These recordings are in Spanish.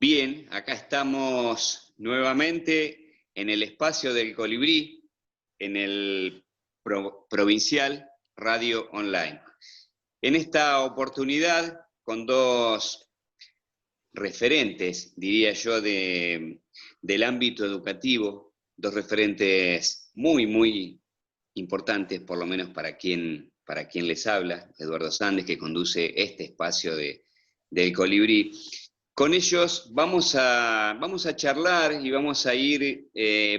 Bien, acá estamos nuevamente en el espacio del Colibrí, en el Provincial Radio Online. En esta oportunidad, con dos referentes, diría yo, del ámbito educativo, dos referentes muy importantes, por lo menos para quien les habla, Eduardo Sandes, que conduce este espacio del Colibrí. Con ellos vamos a charlar y vamos a ir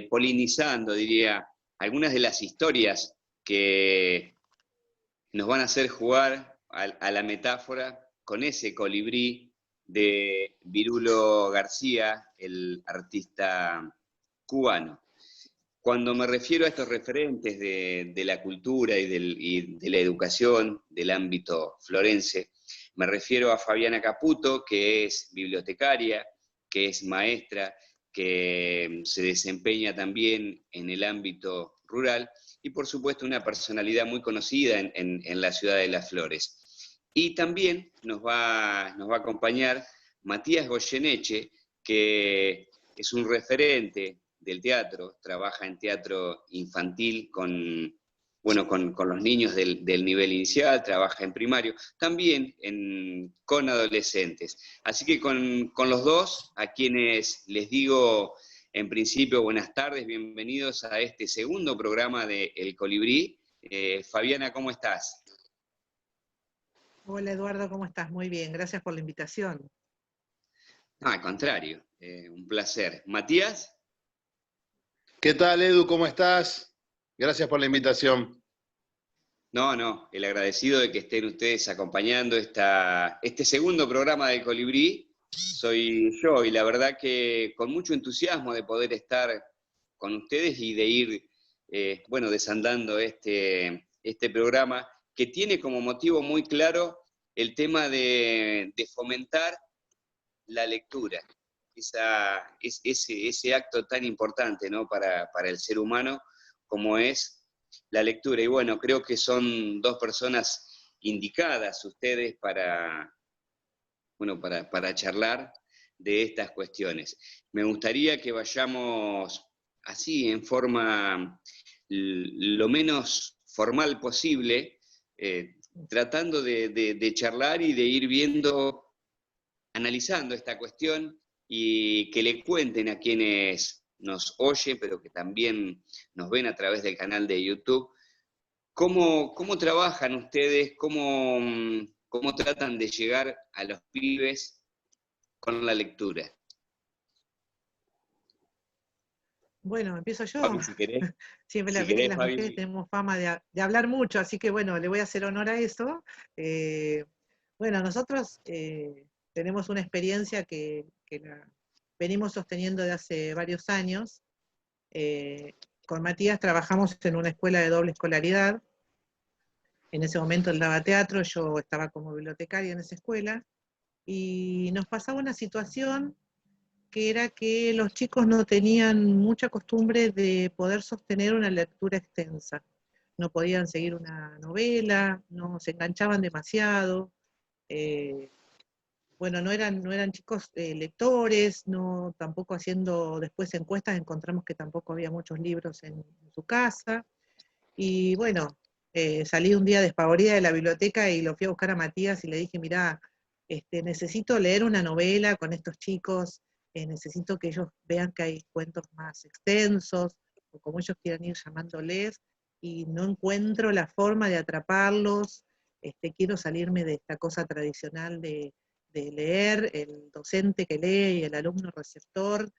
polinizando, diría, algunas de las historias que nos van a hacer jugar a la metáfora con ese colibrí de Virulo García, el artista cubano. Cuando me refiero a estos referentes de la cultura y de la educación del ámbito florense, me refiero a Fabiana Caputo, que es bibliotecaria, que es maestra, que se desempeña también en el ámbito rural, y por supuesto una personalidad muy conocida en la ciudad de Las Flores. Y también nos va a acompañar Matías Goyeneche, que es un referente del teatro, trabaja en teatro infantil con los niños del nivel inicial, trabaja en primario, también con adolescentes. Así que con los dos, a quienes les digo en principio buenas tardes, bienvenidos a este segundo programa de El Colibrí. Fabiana, ¿cómo estás? Hola Eduardo, ¿cómo estás? Muy bien, gracias por la invitación. No, al contrario, un placer. ¿Matías? ¿Qué tal, Edu? ¿Cómo estás? Gracias por la invitación. No, el agradecido de que estén ustedes acompañando este segundo programa del Colibrí soy yo, y la verdad que con mucho entusiasmo de poder estar con ustedes y de ir, desandando este programa que tiene como motivo muy claro el tema de fomentar la lectura, ese acto tan importante, ¿no? para el ser humano como es la lectura. Y bueno, creo que son dos personas indicadas ustedes para charlar de estas cuestiones. Me gustaría que vayamos así, en forma lo menos formal posible, tratando de charlar y de ir viendo, analizando esta cuestión, y que le cuenten a quienes nos oyen, pero que también nos ven a través del canal de YouTube, cómo trabajan ustedes, cómo tratan de llegar a los pibes con la lectura. Bueno, empiezo yo. Fabi, si querés. Siempre Si las querés, mujeres Fabi. tenemos fama de hablar mucho, así que bueno, le voy a hacer honor a eso. Bueno, nosotros tenemos una experiencia que la venimos sosteniendo de hace varios años. Con Matías trabajamos en una escuela de doble escolaridad. En ese momento él daba teatro, yo estaba como bibliotecaria en esa escuela, y nos pasaba una situación que era que los chicos no tenían mucha costumbre de poder sostener una lectura extensa. No podían seguir una novela, no se enganchaban demasiado. No eran chicos lectores, no, tampoco haciendo después encuestas, encontramos que tampoco había muchos libros en su casa. Y bueno, salí un día despavorida de la biblioteca y lo fui a buscar a Matías y le dije, mirá, necesito leer una novela con estos chicos, necesito que ellos vean que hay cuentos más extensos, o como ellos quieran ir llamándoles, y no encuentro la forma de atraparlos. Quiero salirme de esta cosa tradicional de leer, el docente que lee y el alumno receptor.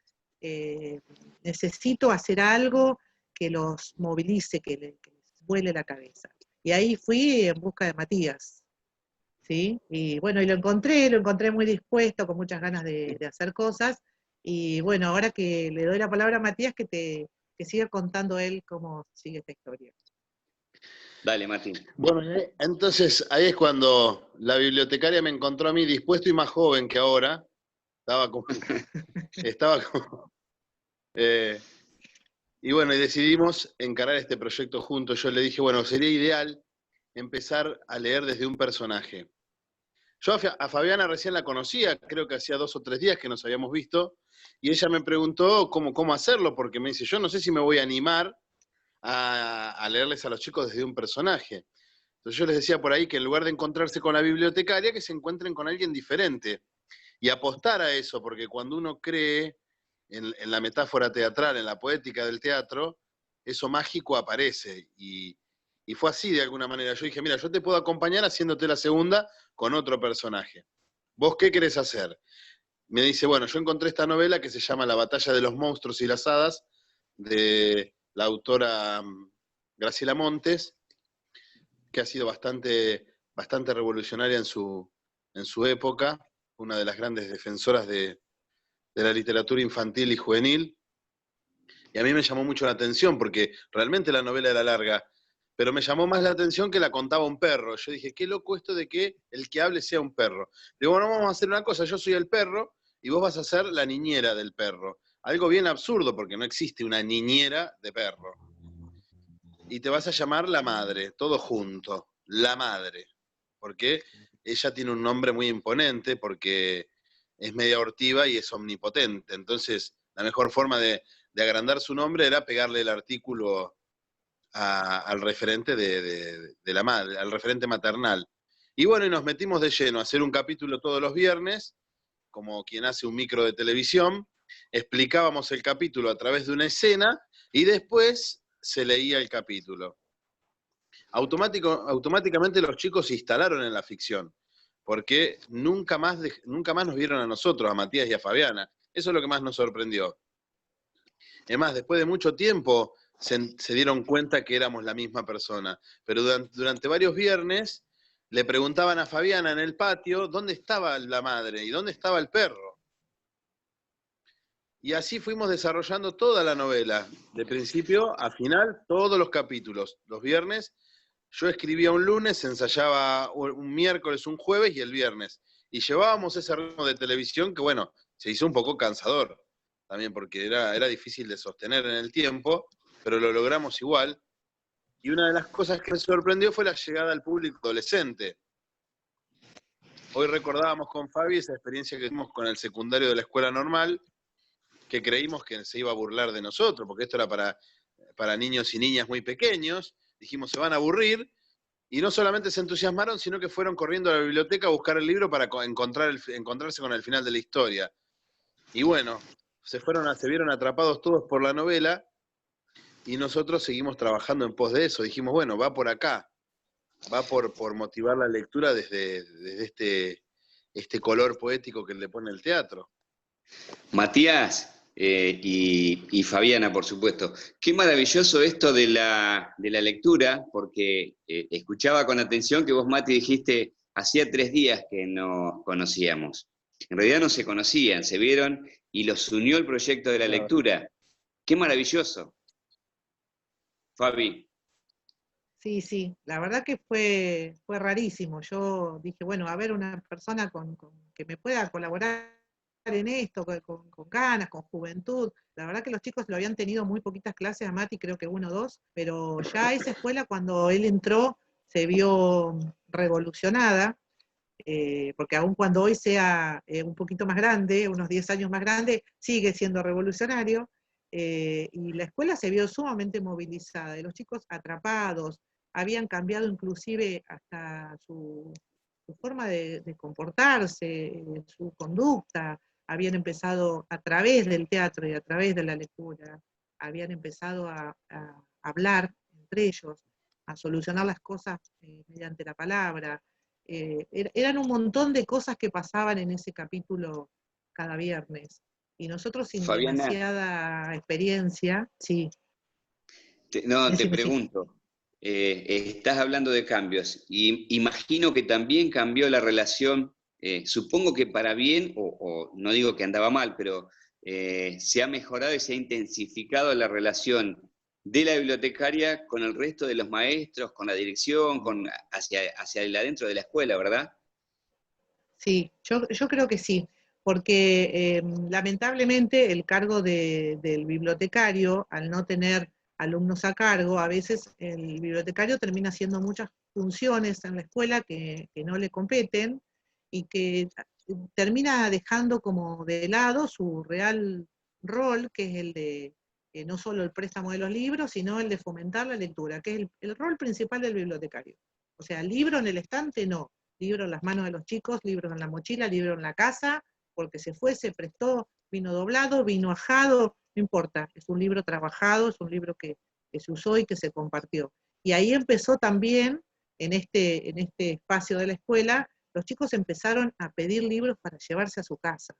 Necesito hacer algo que los movilice, que les vuele la cabeza. Y ahí fui en busca de Matías, ¿sí? Y bueno, y lo encontré muy dispuesto, con muchas ganas de hacer cosas, y bueno, ahora que le doy la palabra a Matías, que siga contando él cómo sigue esta historia. Dale, Mati. Bueno, entonces ahí es cuando la bibliotecaria me encontró a mí dispuesto y más joven que ahora. Estaba como y bueno, y decidimos encarar este proyecto juntos. Yo le dije, bueno, sería ideal empezar a leer desde un personaje. Yo a Fabiana recién la conocía, creo que hacía 2 o 3 días que nos habíamos visto, y ella me preguntó cómo hacerlo, porque me dice, yo no sé si me voy a animar a leerles a los chicos desde un personaje. Entonces yo les decía por ahí que en lugar de encontrarse con la bibliotecaria, que se encuentren con alguien diferente, y apostar a eso, porque cuando uno cree en la metáfora teatral, en la poética del teatro, eso mágico aparece, y fue así de alguna manera. Yo dije, mira, yo te puedo acompañar haciéndote la segunda con otro personaje. ¿Vos qué querés hacer? Me dice, bueno, yo encontré esta novela que se llama La batalla de los monstruos y las hadas, de la autora Graciela Montes, que ha sido bastante revolucionaria en su época, una de las grandes defensoras de la literatura infantil y juvenil. Y a mí me llamó mucho la atención, porque realmente la novela era larga, pero me llamó más la atención que la contaba un perro. Yo dije, qué loco esto de que el que hable sea un perro. Digo, bueno, vamos a hacer una cosa, yo soy el perro y vos vas a ser la niñera del perro. Algo bien absurdo, porque no existe una niñera de perro. Y te vas a llamar la madre, todo junto, la madre. Porque ella tiene un nombre muy imponente, porque es media hortiva y es omnipotente. Entonces, la mejor forma de agrandar su nombre era pegarle el artículo al referente de la madre, al referente maternal. Y bueno, y nos metimos de lleno a hacer un capítulo todos los viernes, como quien hace un micro de televisión, explicábamos el capítulo a través de una escena y después se leía el capítulo. Automáticamente los chicos se instalaron en la ficción, porque nunca más nos vieron a nosotros, a Matías y a Fabiana. Eso es lo que más nos sorprendió. Es más, después de mucho tiempo se dieron cuenta que éramos la misma persona. Pero durante varios viernes le preguntaban a Fabiana en el patio dónde estaba la madre y dónde estaba el perro. Y así fuimos desarrollando toda la novela, de principio a final, todos los capítulos. Los viernes, yo escribía un lunes, ensayaba un miércoles, un jueves y el viernes. Y llevábamos ese ritmo de televisión que, bueno, se hizo un poco cansador también, porque era difícil de sostener en el tiempo, pero lo logramos igual. Y una de las cosas que me sorprendió fue la llegada al público adolescente. Hoy recordábamos con Fabi esa experiencia que tuvimos con el secundario de la escuela normal, que creímos que se iba a burlar de nosotros, porque esto era para niños y niñas muy pequeños. Dijimos, se van a aburrir, y no solamente se entusiasmaron, sino que fueron corriendo a la biblioteca a buscar el libro para encontrarse con el final de la historia. Y bueno, se vieron atrapados todos por la novela, y nosotros seguimos trabajando en pos de eso. Dijimos, bueno, va por acá, va por motivar la lectura desde este color poético que le pone el teatro. Matías y Fabiana, por supuesto. Qué maravilloso esto de la lectura, porque escuchaba con atención que vos, Mati, dijiste, hacía 3 días que nos conocíamos. En realidad no se conocían, se vieron y los unió el proyecto de la lectura. Qué maravilloso. Fabi. Sí, la verdad que fue rarísimo. Yo dije, bueno, a ver, una persona que me pueda colaborar en esto, con ganas, con juventud. La verdad que los chicos lo habían tenido muy poquitas clases, a Mati creo que 1 o 2, pero ya esa escuela cuando él entró se vio revolucionada, porque aun cuando hoy sea un poquito más grande, unos 10 años más grande, sigue siendo revolucionario, y la escuela se vio sumamente movilizada, y los chicos atrapados, habían cambiado inclusive hasta su forma de comportarse, su conducta, habían empezado a través del teatro y a través de la lectura, habían empezado a hablar entre ellos, a solucionar las cosas mediante la palabra. Eran un montón de cosas que pasaban en ese capítulo cada viernes. Y nosotros sin Fabiana, demasiada experiencia, sí. Te pregunto, estás hablando de cambios, y imagino que también cambió la relación, supongo que para bien, o no digo que andaba mal, pero se ha mejorado y se ha intensificado la relación de la bibliotecaria con el resto de los maestros, con la dirección, hacia el adentro de la escuela, ¿verdad? Sí, yo creo que sí, porque lamentablemente el cargo del bibliotecario, al no tener alumnos a cargo, a veces el bibliotecario termina haciendo muchas funciones en la escuela que no le competen, y que termina dejando como de lado su real rol, que es el de no solo el préstamo de los libros, sino el de fomentar la lectura, que es el rol principal del bibliotecario. O sea, libro en el estante no, libro en las manos de los chicos, libros en la mochila, libro en la casa, porque se fue, se prestó, vino doblado, vino ajado, no importa, es un libro trabajado, es un libro que se usó y que se compartió. Y ahí empezó también, en este espacio de la escuela, los chicos empezaron a pedir libros para llevarse a su casa.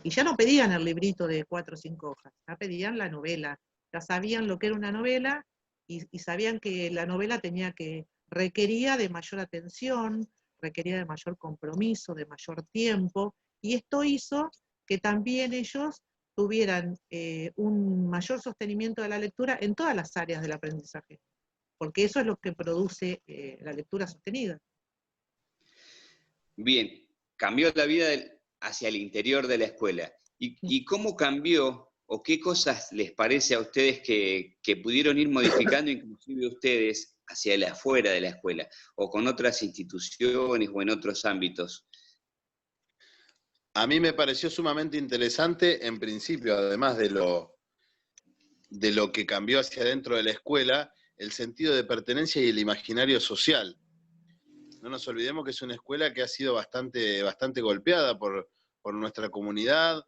Y ya no pedían el librito de 4 o 5 hojas, ya pedían la novela, ya sabían lo que era una novela y sabían que la novela requería de mayor atención, requería de mayor compromiso, de mayor tiempo, y esto hizo que también ellos tuvieran un mayor sostenimiento de la lectura en todas las áreas del aprendizaje, porque eso es lo que produce la lectura sostenida. Bien, cambió la vida hacia el interior de la escuela. ¿Y cómo cambió, o qué cosas les parece a ustedes que pudieron ir modificando, inclusive ustedes, hacia el afuera de la escuela, o con otras instituciones o en otros ámbitos? A mí me pareció sumamente interesante, en principio, además de lo que cambió hacia adentro de la escuela, el sentido de pertenencia y el imaginario social. No nos olvidemos que es una escuela que ha sido bastante golpeada por nuestra comunidad,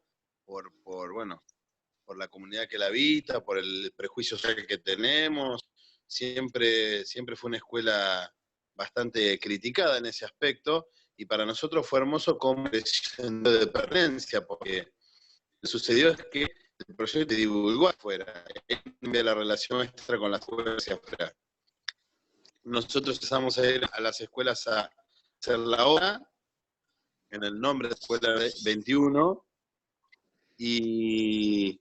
por la comunidad que la habita, por el prejuicio social que tenemos. Siempre fue una escuela bastante criticada en ese aspecto, y para nosotros fue hermoso como sentido de pertenencia, porque lo que sucedió es que el proyecto se divulgó afuera, cambia la relación nuestra con la escuela hacia afuera. Nosotros empezamos a ir a las escuelas a hacer la obra, en el nombre de Escuela 21, y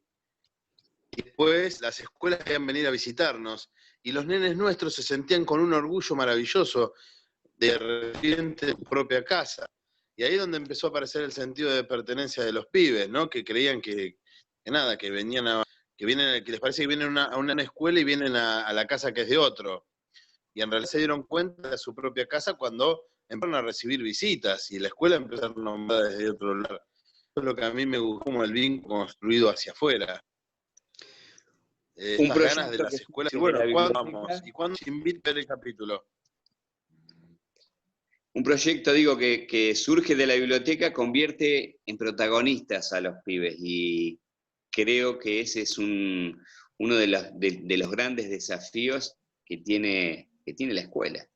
después las escuelas querían venir a visitarnos, y los nenes nuestros se sentían con un orgullo maravilloso de residente de su propia casa. Y ahí es donde empezó a aparecer el sentido de pertenencia de los pibes, ¿no? Que creían que les parece que vienen a una escuela y vienen a la casa que es de otro. Y en realidad se dieron cuenta de su propia casa cuando empezaron a recibir visitas, y la escuela empezó a ser nombrada desde otro lugar. Eso es lo que a mí me gustó, como el vínculo construido hacia afuera. Estas ganas de las escuelas. Y bueno, ¿cuándo vamos? ¿Y cuándo se invita a ver el capítulo? Un proyecto, digo, que surge de la biblioteca, convierte en protagonistas a los pibes, y creo que ese es uno de los grandes desafíos que tiene la escuela.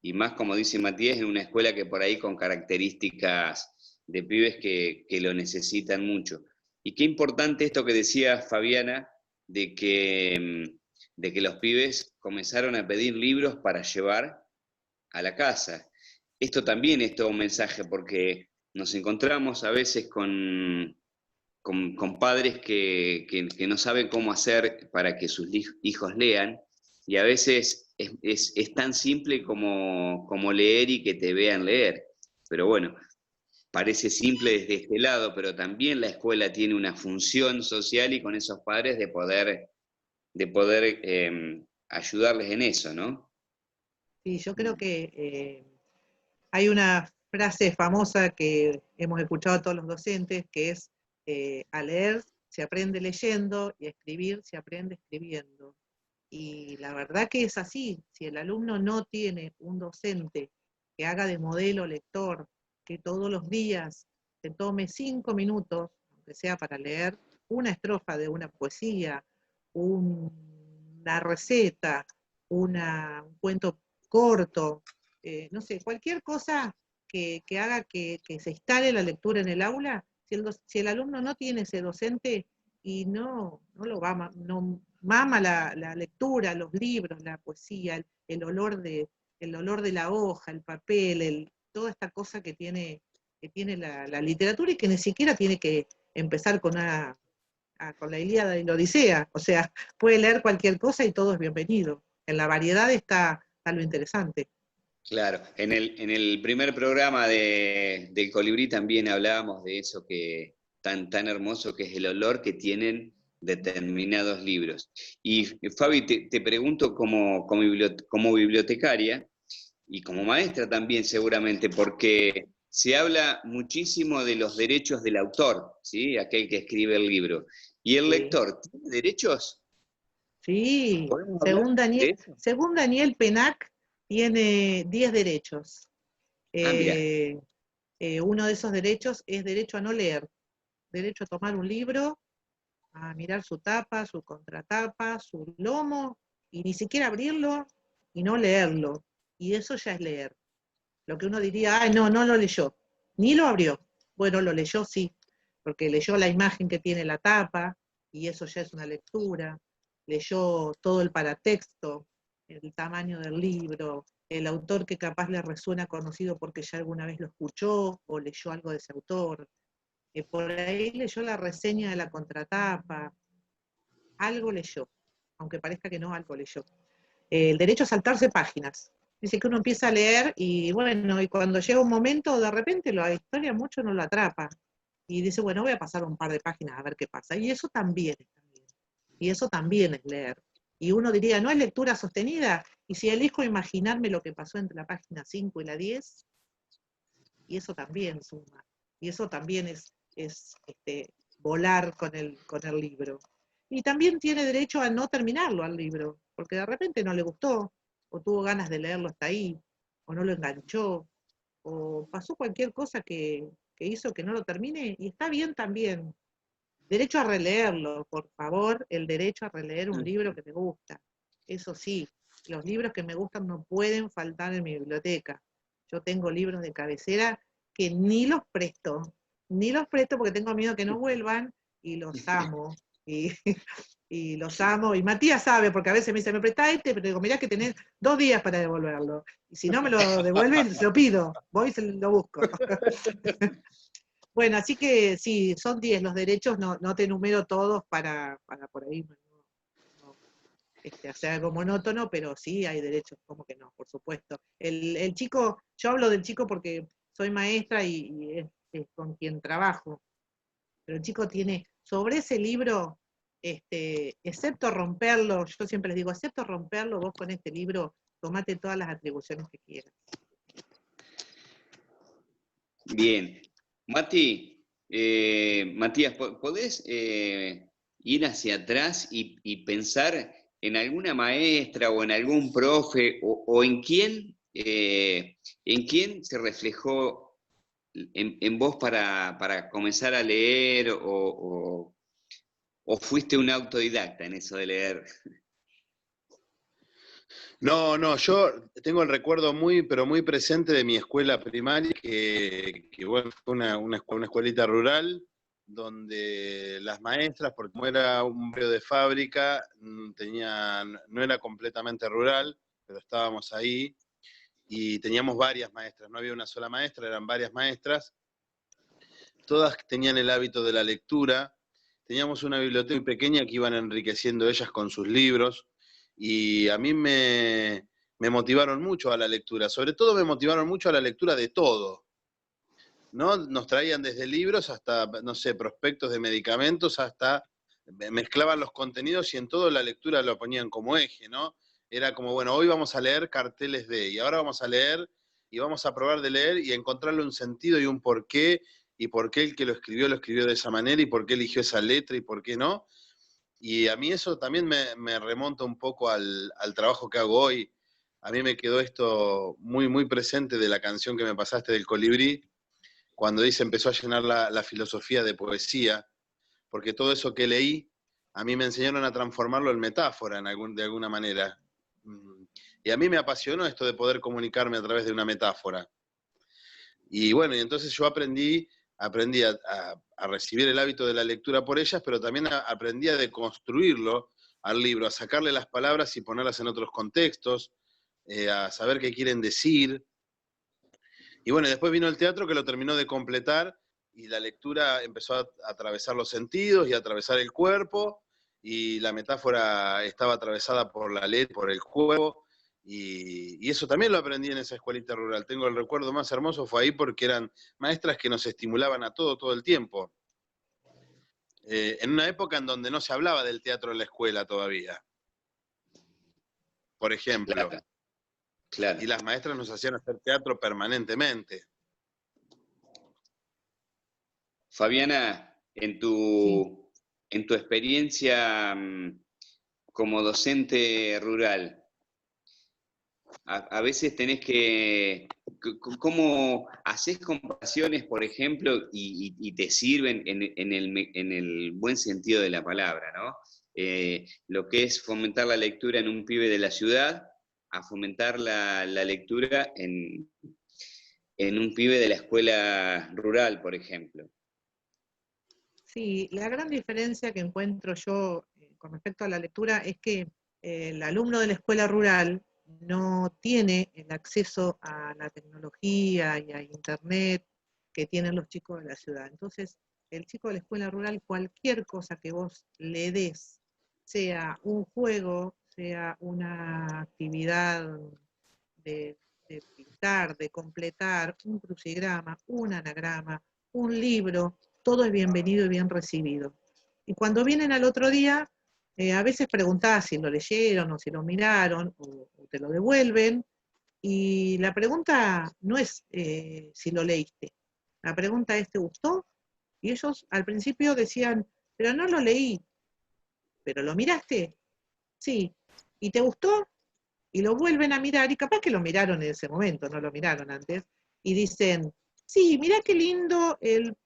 Y más, como dice Matías, en una escuela que por ahí con características de pibes que lo necesitan mucho. Y qué importante esto que decía Fabiana, de que los pibes comenzaron a pedir libros para llevar a la casa. Esto también es todo un mensaje, porque nos encontramos a veces con padres que no saben cómo hacer para que sus hijos lean, y a veces es tan simple como leer y que te vean leer. Pero bueno, parece simple desde este lado, pero también la escuela tiene una función social, y con esos padres de poder ayudarles en eso, ¿no? Sí, yo creo que hay una frase famosa que hemos escuchado todos los docentes, que es a leer se aprende leyendo y a escribir se aprende escribiendo. Y la verdad que es así. Si el alumno no tiene un docente que haga de modelo lector, que todos los días se tome 5 minutos, aunque sea para leer una estrofa de una poesía, una receta, un cuento corto, no sé, cualquier cosa que haga que se instale la lectura en el aula, si el alumno no tiene ese docente y no mama la lectura, los libros, la poesía, el olor de la hoja, el papel, toda esta cosa que tiene la literatura, y que ni siquiera tiene que empezar con la Ilíada y la Odisea. O sea, puede leer cualquier cosa y todo es bienvenido. En la variedad está lo interesante. Claro, en el primer programa del Colibrí también hablábamos de eso tan hermoso que es el olor que tienen determinados libros. Y Fabi, te pregunto como bibliotecaria y como maestra también seguramente, porque se habla muchísimo de los derechos del autor, ¿sí? Aquel que escribe el libro. ¿Y el Sí. lector tiene derechos? Sí, ¿Podemos hablar de eso? según Daniel Penac, tiene 10 derechos. Ah, mira. Uno de esos derechos es derecho a no leer, derecho a tomar un libro, a mirar su tapa, su contratapa, su lomo, y ni siquiera abrirlo y no leerlo. Y eso ya es leer. Lo que uno diría, ay, no, no lo leyó, ni lo abrió. Bueno, lo leyó sí, porque leyó la imagen que tiene la tapa, y eso ya es una lectura. Leyó todo el paratexto, el tamaño del libro, el autor que capaz le resuena conocido porque ya alguna vez lo escuchó o leyó algo de ese autor. Por ahí leyó la reseña de la contratapa, algo leyó, aunque parezca que no, algo leyó. El derecho a saltarse páginas. Dice que uno empieza a leer y bueno, y cuando llega un momento, de repente la historia mucho no lo atrapa. Y dice, bueno, voy a pasar un par de páginas a ver qué pasa. Y eso también está bien. Y eso también es leer. Y uno diría, ¿no es lectura sostenida? Y si elijo imaginarme lo que pasó entre la página 5 y la 10, y eso también suma. Y eso también es volar con el libro. Y también tiene derecho a no terminarlo al libro, porque de repente no le gustó, o tuvo ganas de leerlo hasta ahí, o no lo enganchó, o pasó cualquier cosa que hizo que no lo termine, y está bien también. Derecho a releerlo, por favor, el derecho a releer un libro que te gusta. Eso sí, los libros que me gustan no pueden faltar en mi biblioteca. Yo tengo libros de cabecera que ni los presto porque tengo miedo que no vuelvan y los amo. Y, y los amo. Y Matías sabe, porque a veces me dice, me prestá este, pero digo, mirá que tenés 2 días para devolverlo. Y si no me lo devuelven, se lo pido. Voy y se lo busco. Bueno, así que sí, son 10 los derechos, no te enumero todos para por ahí no, hacer algo monótono, pero sí hay derechos, como que no, por supuesto. El chico, yo hablo del chico porque soy maestra y es con quien trabajo, pero el chico tiene, sobre ese libro, excepto romperlo, yo siempre les digo, excepto romperlo, vos con este libro tomate todas las atribuciones que quieras. Bien. Matías, ¿podés ir hacia atrás y pensar en alguna maestra o en algún profe o en quién se reflejó en vos para comenzar a leer o fuiste un autodidacta en eso de leer? No, yo tengo el recuerdo muy, pero muy presente de mi escuela primaria, que bueno, fue una escuelita rural, donde las maestras, porque como era un barrio de fábrica, no era completamente rural, pero estábamos ahí, y teníamos varias maestras, no había una sola maestra, eran varias maestras, todas tenían el hábito de la lectura, teníamos una biblioteca muy pequeña que iban enriqueciendo ellas con sus libros, y a mí me motivaron mucho a la lectura, sobre todo me motivaron mucho a la lectura de todo, ¿no? Nos traían desde libros hasta, no sé, prospectos de medicamentos, hasta mezclaban los contenidos y en todo la lectura lo ponían como eje, ¿no? Era como, bueno, hoy vamos a leer carteles de, y ahora vamos a leer y vamos a probar de leer y encontrarle un sentido y un porqué, y por qué el que lo escribió de esa manera, y por qué eligió esa letra y por qué no. Y a mí eso también me remonta un poco al trabajo que hago hoy. A mí me quedó esto muy, muy presente de la canción que me pasaste del Colibrí, cuando dice empezó a llenar la filosofía de poesía, porque todo eso que leí, a mí me enseñaron a transformarlo en metáfora de alguna manera. Y a mí me apasionó esto de poder comunicarme a través de una metáfora. Y bueno, y entonces yo aprendí a recibir el hábito de la lectura por ellas, pero también aprendí a deconstruirlo al libro, a sacarle las palabras y ponerlas en otros contextos, a saber qué quieren decir. Y bueno, después vino el teatro que lo terminó de completar y la lectura empezó a atravesar los sentidos y a atravesar el cuerpo, y la metáfora estaba atravesada por la letra, por el juego, y eso también lo aprendí en esa escuelita rural. Tengo el recuerdo más hermoso, fue ahí, porque eran maestras que nos estimulaban a todo el tiempo. En una época en donde no se hablaba del teatro en la escuela todavía, por ejemplo. Claro, claro. Y las maestras nos hacían hacer teatro permanentemente. Fabiana, Sí. en tu experiencia como docente rural, a veces tenés ¿cómo haces comparaciones, por ejemplo, y te sirven en el buen sentido de la palabra, ¿no? Lo que es fomentar la lectura en un pibe de la ciudad, a fomentar la lectura en un pibe de la escuela rural, por ejemplo. Sí, la gran diferencia que encuentro yo con respecto a la lectura es que el alumno de la escuela rural no tiene el acceso a la tecnología y a internet que tienen los chicos de la ciudad. Entonces, el chico de la escuela rural, cualquier cosa que vos le des, sea un juego, sea una actividad de, de pintar, de completar, un crucigrama, un anagrama, un libro, todo es bienvenido y bien recibido. Y cuando vienen al otro día, a veces preguntás si lo leyeron o si lo miraron o te lo devuelven, y la pregunta no es si lo leíste, la pregunta es ¿te gustó? Y ellos al principio decían, pero no lo leí, pero lo miraste, sí, ¿y te gustó? Y lo vuelven a mirar, y capaz que lo miraron en ese momento, no lo miraron antes, y dicen, sí, mirá qué lindo el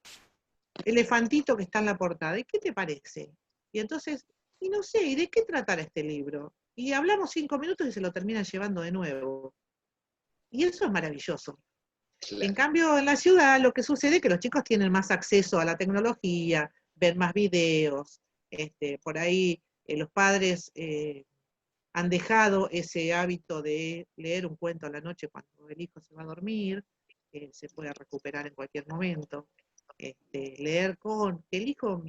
elefantito que está en la portada, ¿y qué te parece? Y entonces, y no sé, ¿y de qué tratará este libro? Y hablamos 5 minutos y se lo terminan llevando de nuevo. Y eso es maravilloso. En Claro. cambio, en la ciudad lo que sucede es que los chicos tienen más acceso a la tecnología, ven más videos, por ahí los padres han dejado ese hábito de leer un cuento a la noche cuando el hijo se va a dormir, que se puede recuperar en cualquier momento. Leer que el hijo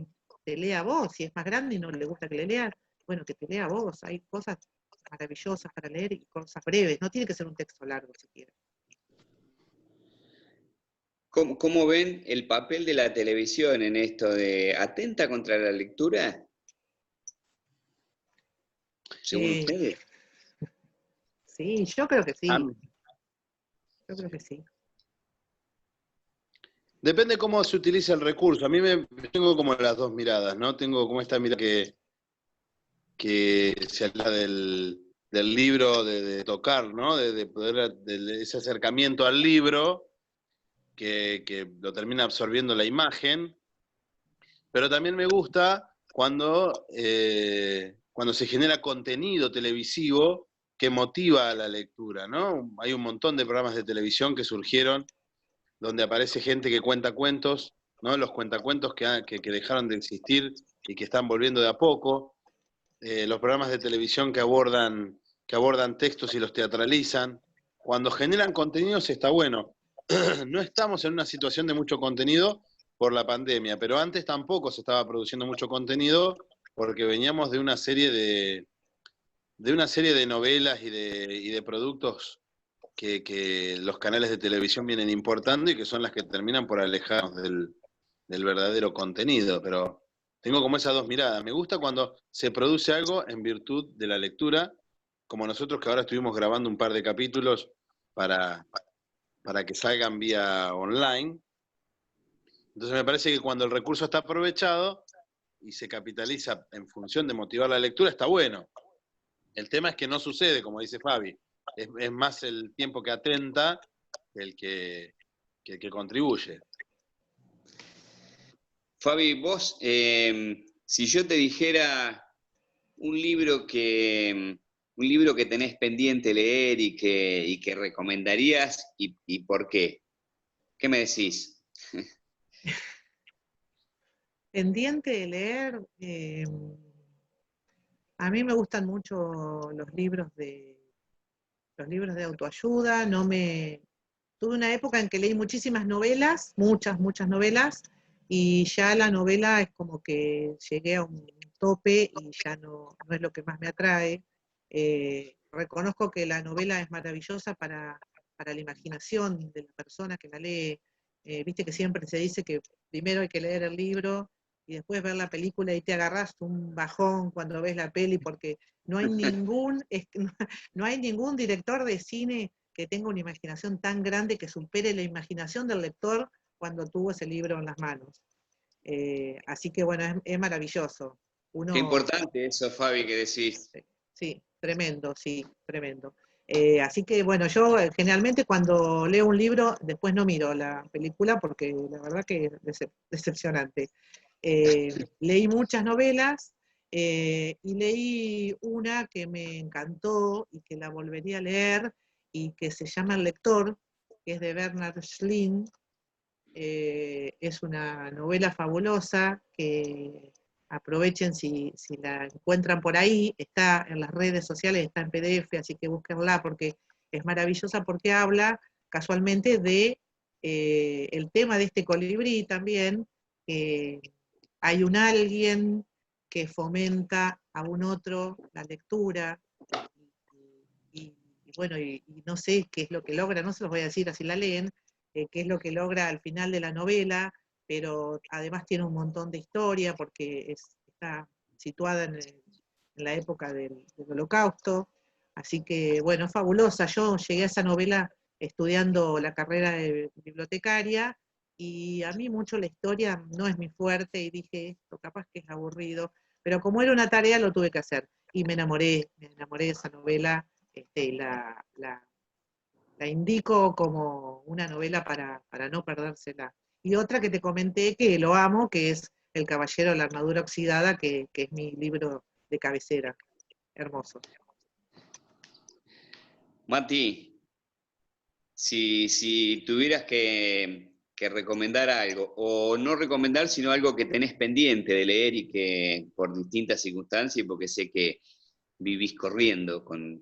te lea a vos, si es más grande y no le gusta que le leas, bueno, que te lea a vos. Hay cosas maravillosas para leer y cosas breves, no tiene que ser un texto largo siquiera. ¿Cómo ven el papel de la televisión en esto de atenta contra la lectura, según Eh, ustedes? sí, yo creo que Ah, sí, yo creo que sí. depende cómo se utiliza el recurso. A mí tengo como las dos miradas, ¿no? Tengo como esta mirada que se habla del libro, de tocar, ¿no? De poder, de ese acercamiento al libro, que lo termina absorbiendo la imagen, pero también me gusta cuando se genera contenido televisivo que motiva a la lectura, ¿no? Hay un montón de programas de televisión que surgieron donde aparece gente que cuenta cuentos, ¿no? Los cuentacuentos que dejaron de existir y que están volviendo de a poco, los programas de televisión que abordan textos y los teatralizan. Cuando generan contenidos está bueno. No estamos en una situación de mucho contenido por la pandemia, pero antes tampoco se estaba produciendo mucho contenido porque veníamos de una serie de novelas y de productos que los canales de televisión vienen importando y que son las que terminan por alejarnos del verdadero contenido. Pero tengo como esas dos miradas. Me gusta cuando se produce algo en virtud de la lectura, como nosotros que ahora estuvimos grabando un par de capítulos para, para que salgan vía online. Entonces me parece que cuando el recurso está aprovechado y se capitaliza en función de motivar la lectura, está bueno. El tema es que no sucede, como dice Fabi. Es más el tiempo que atenta el que contribuye. Fabi, vos, si yo te dijera un libro que tenés pendiente leer y que recomendarías y por qué, ¿qué me decís? Pendiente de leer, a mí me gustan mucho los libros de autoayuda, tuve una época en que leí muchísimas novelas, muchas novelas, y ya la novela es como que llegué a un tope y ya no es lo que más me atrae. Reconozco que la novela es maravillosa para la imaginación de la persona que la lee. Viste que siempre se dice que primero hay que leer el libro y después ver la película y te agarras un bajón cuando ves la peli porque no hay no hay ningún director de cine que tenga una imaginación tan grande que supere la imaginación del lector cuando tuvo ese libro en las manos. Así que bueno, es maravilloso. Qué Uno, importante eso, Fabi, que decís. sí, tremendo, sí, tremendo. Así que bueno, yo generalmente cuando leo un libro, después no miro la película porque la verdad que es decepcionante. Leí muchas novelas y leí una que me encantó y que la volvería a leer y que se llama El lector, que es de Bernard Schlink. Es una novela fabulosa que aprovechen si la encuentran por ahí, está en las redes sociales, está en PDF, así que búsquenla porque es maravillosa porque habla casualmente de el tema de este colibrí también. Hay un alguien que fomenta a un otro la lectura y bueno, y no sé qué es lo que logra, no se los voy a decir así la leen, qué es lo que logra al final de la novela, pero además tiene un montón de historia porque está situada en la época del Holocausto, así que bueno, es fabulosa. Yo llegué a esa novela estudiando la carrera de bibliotecaria y a mí mucho la historia no es mi fuerte y dije, esto capaz que es aburrido, pero como era una tarea lo tuve que hacer y me enamoré de esa novela y la indico como una novela para no perdérsela. Y otra que te comenté que lo amo, que es El Caballero de la Armadura Oxidada, que es mi libro de cabecera. Hermoso. Mati, si tuvieras que recomendar algo, o no recomendar, sino algo que tenés pendiente de leer y que por distintas circunstancias, porque sé que vivís corriendo con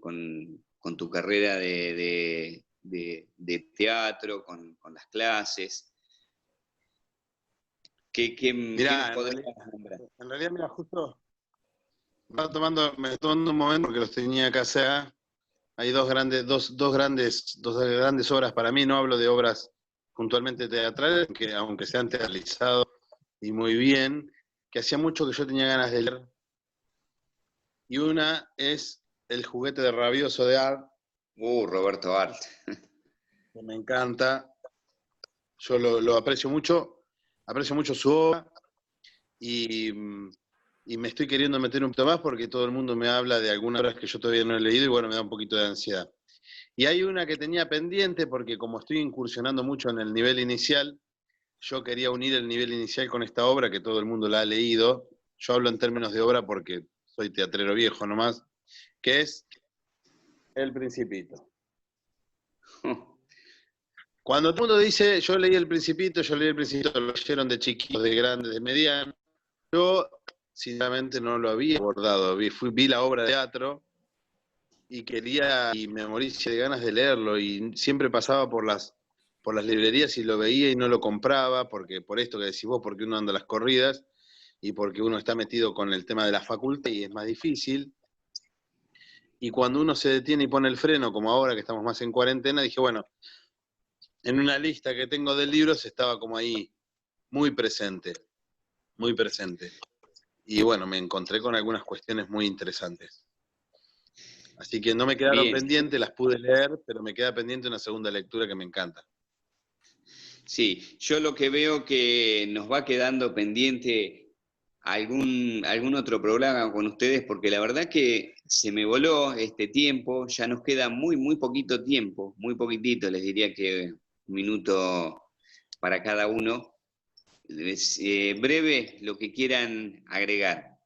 tu carrera de teatro, con las clases, ¿qué me Mirá, podrías nombrar? en realidad, mira, justo me estoy tomando un momento porque los tenía que hacer. Hay dos grandes obras para mí, no hablo de obras puntualmente teatrales, que aunque se han teatralizado y muy bien, que hacía mucho que yo tenía ganas de leer. Y una es El juguete de rabioso de Art, Roberto Art. que me encanta. Yo lo aprecio mucho su obra y, y me estoy queriendo meter un poquito más porque todo el mundo me habla de algunas obras que yo todavía no he leído y bueno, me da un poquito de ansiedad. Y hay una que tenía pendiente porque como estoy incursionando mucho en el nivel inicial, yo quería unir el nivel inicial con esta obra que todo el mundo la ha leído. Yo hablo en términos de obra porque soy teatrero viejo nomás, que es El Principito. Cuando todo el mundo dice, yo leí El Principito, lo leyeron de chiquitos, de grandes, de medianos, yo sinceramente no lo había abordado. Vi la obra de teatro y me morí de ganas de leerlo y siempre pasaba por las librerías y lo veía y no lo compraba, porque por esto que decís vos, porque uno anda a las corridas y porque uno está metido con el tema de la facultad y es más difícil. Y cuando uno se detiene y pone el freno, como ahora que estamos más en cuarentena, dije, bueno, en una lista que tengo de libros estaba como ahí muy presente, muy presente. Y bueno, me encontré con algunas cuestiones muy interesantes. Así que no me quedaron Bien, pendientes, las pude leer, pero me queda pendiente una segunda lectura que me encanta. sí, yo lo que veo que nos va quedando pendiente algún otro programa con ustedes, porque la verdad que se me voló este tiempo, ya nos queda muy poquito tiempo, muy poquitito, les diría que un minuto para cada uno. Breve, lo que quieran agregar.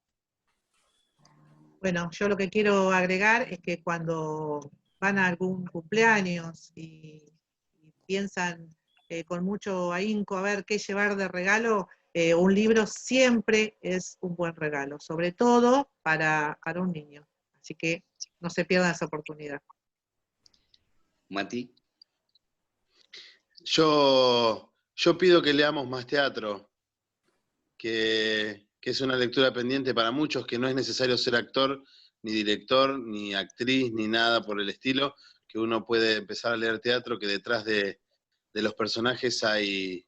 Bueno, yo lo que quiero agregar es que cuando van a algún cumpleaños y piensan con mucho ahínco a ver qué llevar de regalo, un libro siempre es un buen regalo, sobre todo para un niño. Así que no se pierdan esa oportunidad. Mati. Yo pido que leamos más teatro, que es una lectura pendiente para muchos, que no es necesario ser actor, ni director, ni actriz, ni nada por el estilo, que uno puede empezar a leer teatro, que detrás de los personajes hay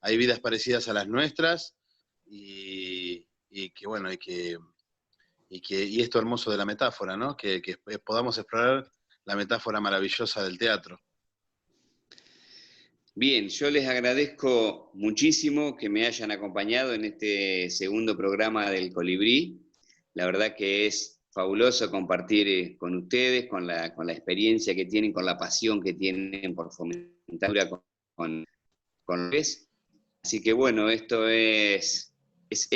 vidas parecidas a las nuestras, y que bueno, y esto hermoso de la metáfora, ¿no? Que podamos explorar la metáfora maravillosa del teatro. Bien, yo les agradezco muchísimo que me hayan acompañado en este segundo programa del Colibrí. La verdad que es fabuloso compartir con ustedes, con la experiencia que tienen, con la pasión que tienen por fomentar con los. Así que bueno, esto es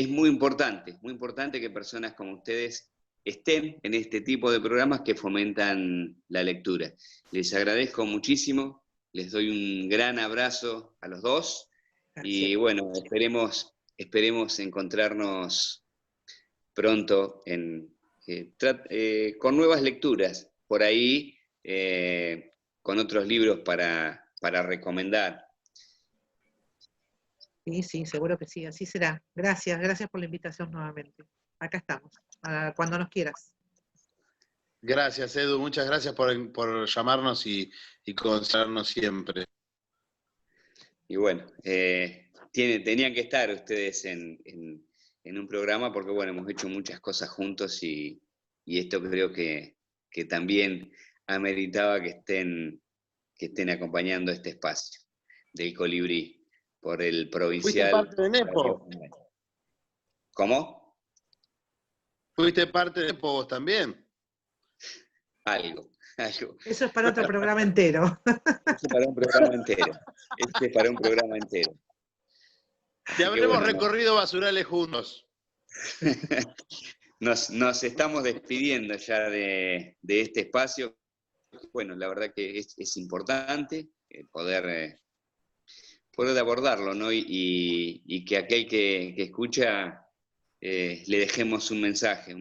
muy importante que personas como ustedes estén en este tipo de programas que fomentan la lectura. Les agradezco muchísimo, les doy un gran abrazo a los dos. Gracias. Y bueno, esperemos encontrarnos pronto con nuevas lecturas, por ahí con otros libros para recomendar. Sí, sí, seguro que sí, así será. Gracias por la invitación nuevamente. Acá estamos, cuando nos quieras. Gracias, Edu, muchas gracias por llamarnos y considerarnos siempre. Y bueno, tenían que estar ustedes en un programa porque bueno, hemos hecho muchas cosas juntos y esto creo que también ameritaba que estén acompañando este espacio del Colibrí por el provincial. ¿Fuiste parte de Nepo? ¿Cómo? ¿Fuiste parte de Nepo vos también? Algo. Eso es para otro programa entero. Eso es para un programa entero. Este es para un programa entero. Te habremos recorrido basurales juntos. Nos estamos despidiendo ya de este espacio. Bueno, la verdad que es importante poder abordarlo, ¿no? Y que aquel que escucha le dejemos un mensaje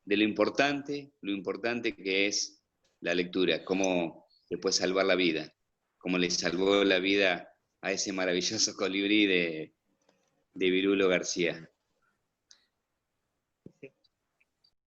de lo importante que es la lectura, cómo le puede salvar la vida, cómo le salvó la vida a ese maravilloso colibrí de Virulo García.